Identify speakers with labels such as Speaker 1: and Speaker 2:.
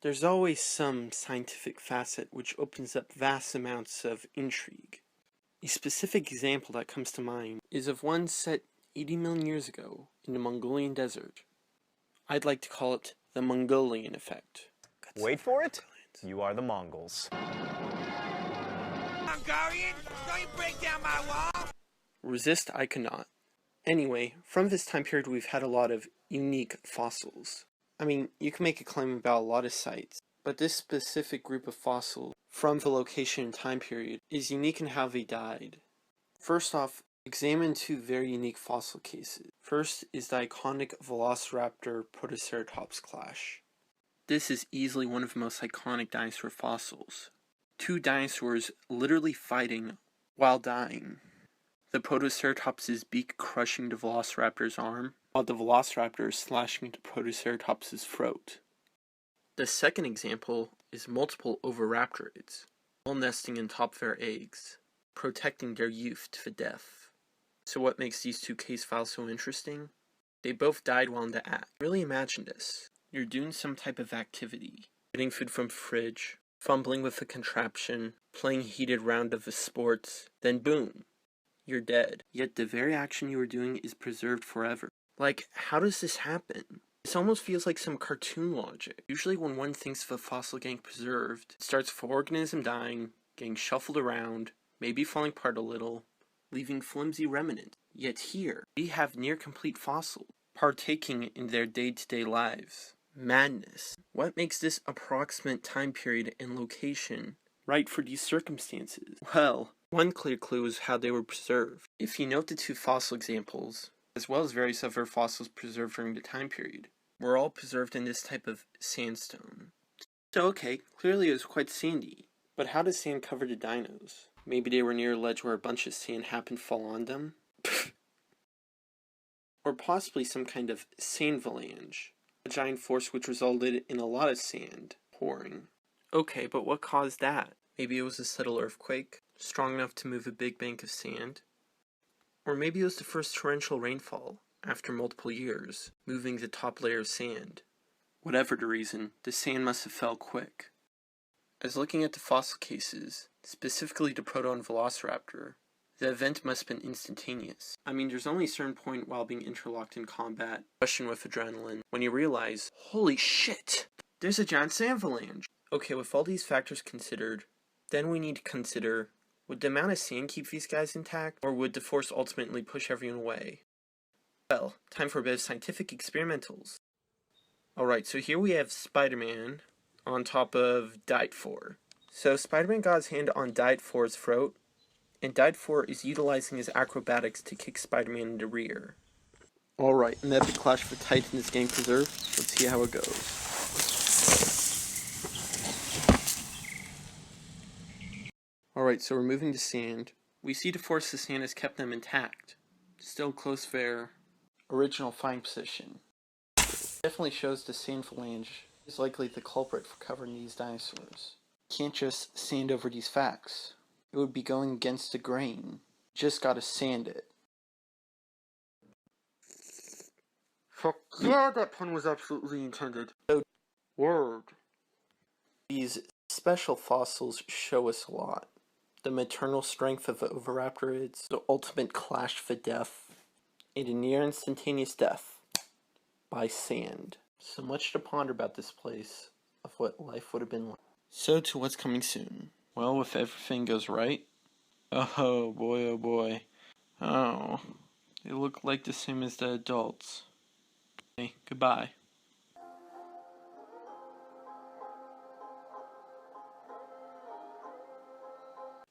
Speaker 1: There's always some scientific facet which opens up vast amounts of intrigue. A specific example that comes to mind is of one set 80 million years ago in the Mongolian desert. I'd like to call it the Mongolian Effect.
Speaker 2: Wait for it, you are the Mongols.
Speaker 3: Mongolian? Don't you break down my wall?
Speaker 1: Resist I cannot. Anyway, from this time period we've had a lot of unique fossils. I mean, you can make a claim about a lot of sites, but this specific group of fossils from the location and time period is unique in how they died. First off, examine two very unique fossil cases. First is the iconic Veloceraptor Protocerotops clash. This is easily one of the most iconic dinosaur fossils. Two dinosaurs literally fighting while dying. The Protoceratops' beak crushing the Velociraptor's arm, while the Velociraptor is slashing into Protoceratop's throat. The second example is multiple Oviraptorids, all nesting in top of their eggs, protecting their youth to the death. So what makes these two case files so interesting? They both died while in the act. Really imagine this. You're doing some type of activity, getting food from the fridge, fumbling with a contraption, playing a heated round of the sports, then boom, you're dead. Yet the very action you were doing is preserved forever. Like, how does this happen? This almost feels like some cartoon logic. Usually when one thinks of a fossil getting preserved, it starts with an organism dying, getting shuffled around, maybe falling apart a little, leaving flimsy remnants. Yet here, we have near complete fossils, partaking in their day-to-day lives. Madness. What makes this approximate time period and location right for these circumstances? Well, one clear clue is how they were preserved. If you note the two fossil examples, as well as various other fossils preserved during the time period, were all preserved in this type of sandstone. So okay, clearly it was quite sandy. But how does sand cover the dinos? Maybe they were near a ledge where a bunch of sand happened to fall on them? Or possibly some kind of sand avalanche, a giant force which resulted in a lot of sand pouring. Okay, but what caused that? Maybe it was a subtle earthquake, strong enough to move a big bank of sand? Or maybe it was the first torrential rainfall, after multiple years, moving the top layer of sand. Whatever the reason, the sand must have fell quick. As looking at the fossil cases, specifically the Proto and Velociraptor, the event must have been instantaneous. I mean, there's only a certain point while being interlocked in combat, rushing with adrenaline, when you realize, holy shit, there's a giant sand avalanche. Okay, with all these factors considered, then we need to consider, would the amount of sand keep these guys intact, or would the force ultimately push everyone away? Well, time for a bit of scientific experimentals. Alright, so here we have Spider-Man on top of Diet 4. So Spider-Man got his hand on Diet 4's throat, and Diet 4 is utilizing his acrobatics to kick Spider-Man in the rear. Alright, an epic clash for Titans getting preserved. Let's see how it goes. Alright, so removing the sand, we see the force of sand has kept them intact. Still close to their original find position. Definitely shows the sand phalange is likely the culprit for covering these dinosaurs. Can't just sand over these facts. It would be going against the grain. Just gotta sand it. Fuck yeah, that pun was absolutely intended. Word. These special fossils show us a lot. The maternal strength of the Oviraptorids, the ultimate clash for death, and a near instantaneous death by sand. So much to ponder about this place, of what life would have been like. So to what's coming soon. Well, if everything goes right, oh boy, oh, they look like the same as the adults. Hey, goodbye.